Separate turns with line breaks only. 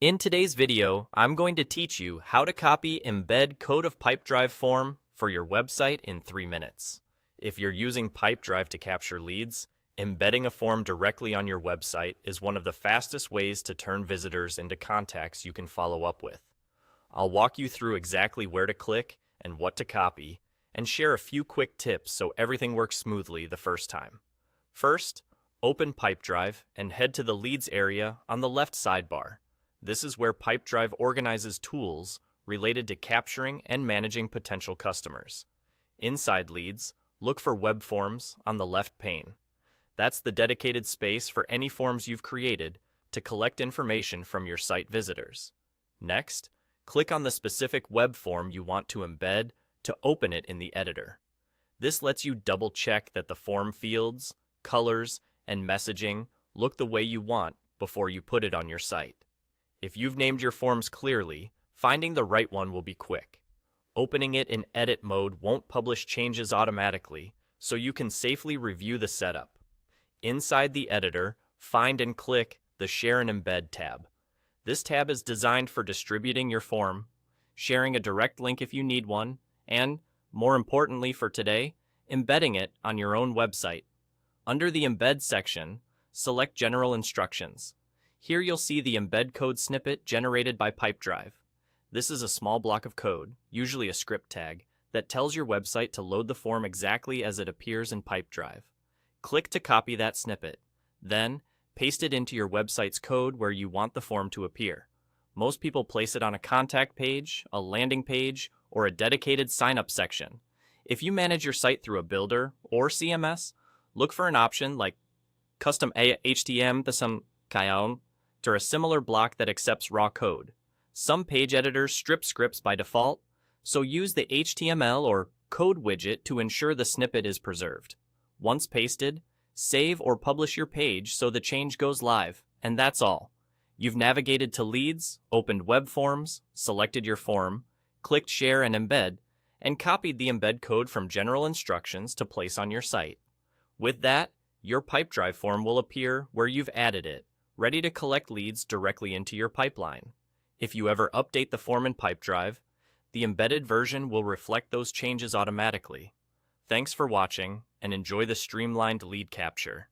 In today's video, I'm going to teach you how to copy embed code of Pipedrive form for your website in 3 minutes. If you're using Pipedrive to capture leads, embedding a form directly on your website is one of the fastest ways to turn visitors into contacts you can follow up with. I'll walk you through exactly where to click and what to copy, and share a few quick tips so everything works smoothly the first time. First, open Pipedrive and head to the Leads area on the left sidebar. This is where Pipedrive organizes tools related to capturing and managing potential customers. Inside Leads, look for Web Forms on the left pane. That's the dedicated space for any forms you've created to collect information from your site visitors. Next, click on the specific web form you want to embed to open it in the editor. This lets you double-check that the form fields, colors, and messaging look the way you want before you put it on your site. If you've named your forms clearly, finding the right one will be quick. Opening it in edit mode won't publish changes automatically, so you can safely review the setup. Inside the editor, find and click the Share and Embed tab. This tab is designed for distributing your form, sharing a direct link if you need one, and, more importantly for today, embedding it on your own website. Under the Embed section, select General Instructions. Here you'll see the embed code snippet generated by Pipedrive. This is a small block of code, usually a script tag, that tells your website to load the form exactly as it appears in Pipedrive. Click to copy that snippet. Then, paste it into your website's code where you want the form to appear. Most people place it on a contact page, a landing page, or a dedicated sign-up section. If you manage your site through a builder or CMS, look for an option like Custom HTML or a similar block that accepts raw code. Some page editors strip scripts by default, so use the HTML or code widget to ensure the snippet is preserved. Once pasted, save or publish your page so the change goes live, and that's all. You've navigated to Leads, opened Web Forms, selected your form, clicked Share and Embed, and copied the embed code from General Instructions to place on your site. With that, your Pipedrive form will appear where you've added it, ready to collect leads directly into your pipeline. If you ever update the form in Pipedrive, the embedded version will reflect those changes automatically. Thanks for watching, and enjoy the streamlined lead capture.